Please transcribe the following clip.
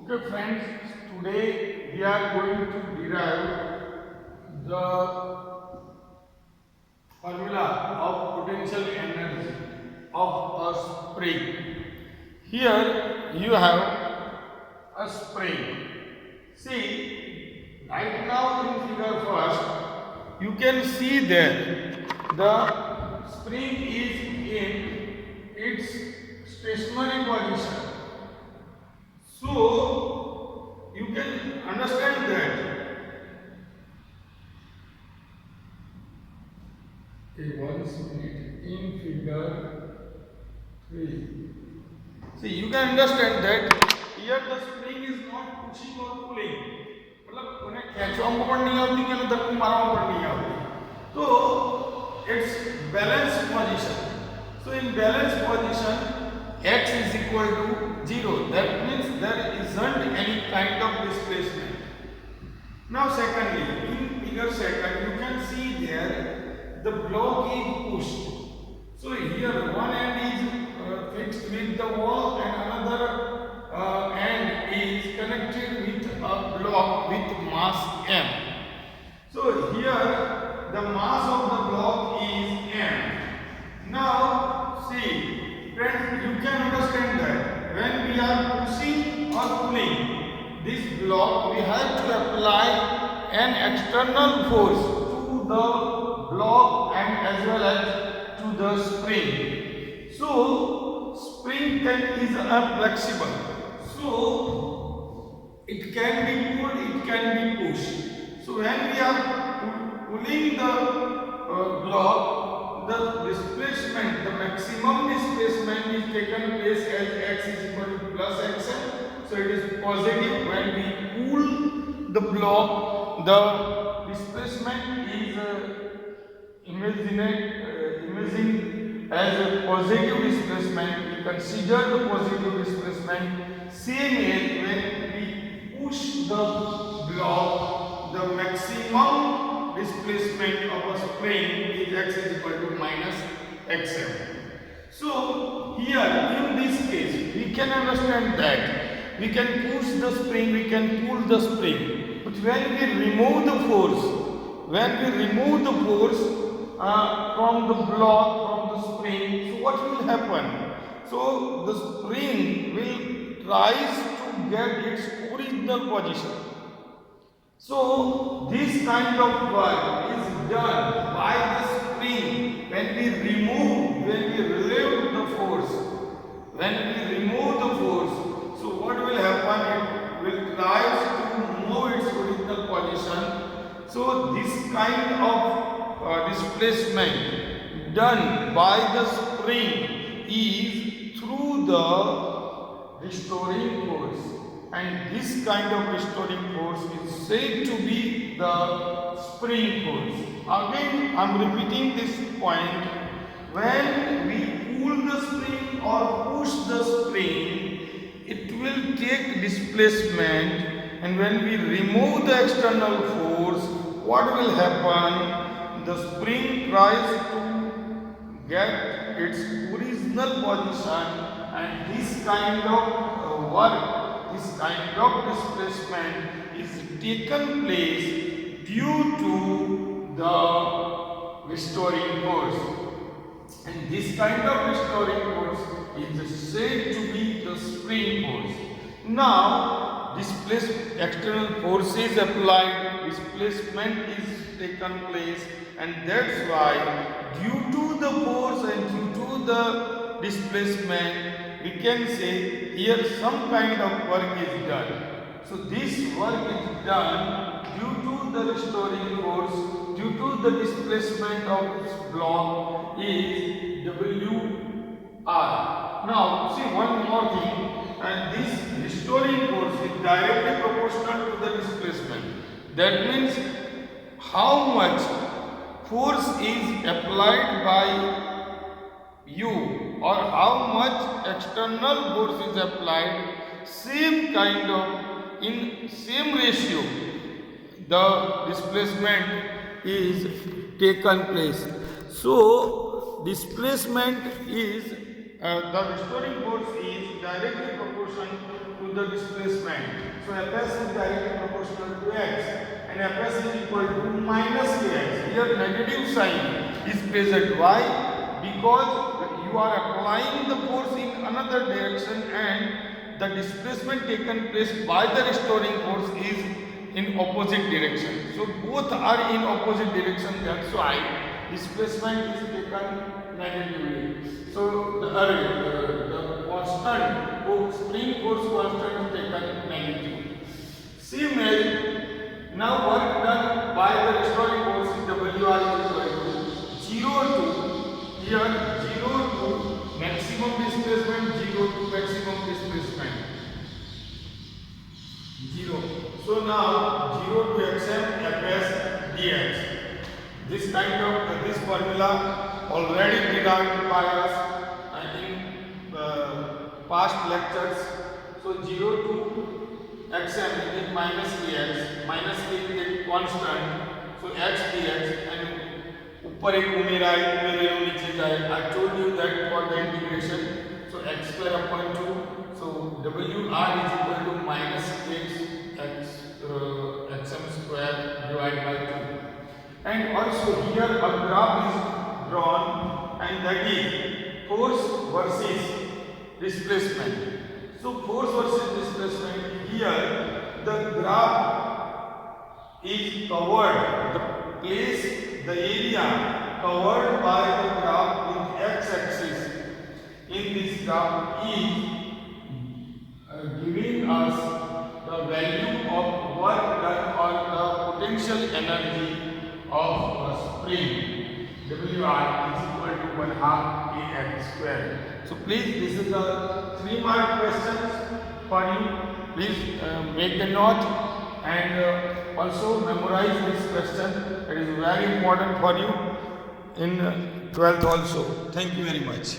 Okay friends, today we are going to derive the formula of potential energy of a spring. Here you have a spring. See, right now in figure first, you can see that the spring is in its stationary position. So, you can understand that. Okay, 1 minute in figure 3. See, you can understand that here the spring is not pushing or pulling. मतलब उन्हें खींचवाओं को पण नहीं आती कि उन्हें धक्का मारवाओं पण नहीं आती. तो it's balanced position. So in balanced position, x is equal to 0. That means there isn't any kind of displacement. Now secondly, in figure second, you can see there the block is pushed. So here one end is fixed with the wall and another end is connected with a block with mass m. So here the mass of the block is m. Now see, friends, you can understand that when we are pushing or pulling this block, we have to apply an external force to the block and as well as to the spring. So spring is flexible. So it can be pulled, it can be pushed. So when we are pulling the block, the displacement, the maximum displacement is taken place as x is equal to plus xm. So it is positive. When we pull the block, the displacement is imagine as a positive displacement. We consider the positive displacement same as when we push the block, the maximum displacement of a spring is x is equal to minus xm. So here in this case we can understand that we can push the spring, we can pull the spring, but when we remove the force, from the block, from the spring, so what will happen? So the spring will rise to get its original position. So this kind of work is done by the spring when we relieve the force. When we remove the force, so what will happen? It will rise to move its original position. So this kind of displacement done by the spring is through the restoring force. And this kind of restoring force is said to be the spring force. Again, I am repeating this point. When we pull the spring or push the spring, it will take displacement, and when we remove the external force, what will happen? The spring tries to get its original position, and this kind of work, this kind of displacement is taken place due to the restoring force. And this kind of restoring force is said to be the spring force. Now, external force is applied, displacement is taken place, and that's why due to the force and due to the displacement, we can say here some kind of work is done. So this work is done due to the restoring force, due to the displacement of this block is WR. Now see one more thing, and this restoring force is directly proportional to the displacement. That means how much force is applied by you or how much external force is applied, same kind of, in same ratio the displacement is taken place. So displacement is the restoring force is directly proportional to the displacement. So Fs is directly proportional to x, and Fs is equal to minus kx. Here negative sign is present. Why? Because you are applying the force in another direction, and the displacement taken place by the restoring force is in opposite direction. So both are in opposite direction. That's why displacement is taken negatively. So the constant spring force constant is taken negative. Similarly, now work done by the restoring force is WR is equal to 0 to here 0 to maximum displacement, 0 to maximum displacement. 0. So now 0 to xm Fs dx. This kind of this formula already derived by us in past lectures. So 0 to xm is minus kx, minus k is constant. So x dx, and ऊपर एक उमेरेलो नीचे जाए. I told you that for the integration. So x square upon 2. So WR is equal to minus xm square divided by 2. And also here a graph is drawn, and that is force versus displacement. So force versus displacement, here the graph is covered, the place, the area covered by the graph with x-axis in this graph is giving us the value of work done or the potential energy of a spring. WR is equal to 1/2 kx square. So please, this is the 3-mark questions for you. Please make a note and also memorize this question. It is very important for you in 12th also. Thank you very much.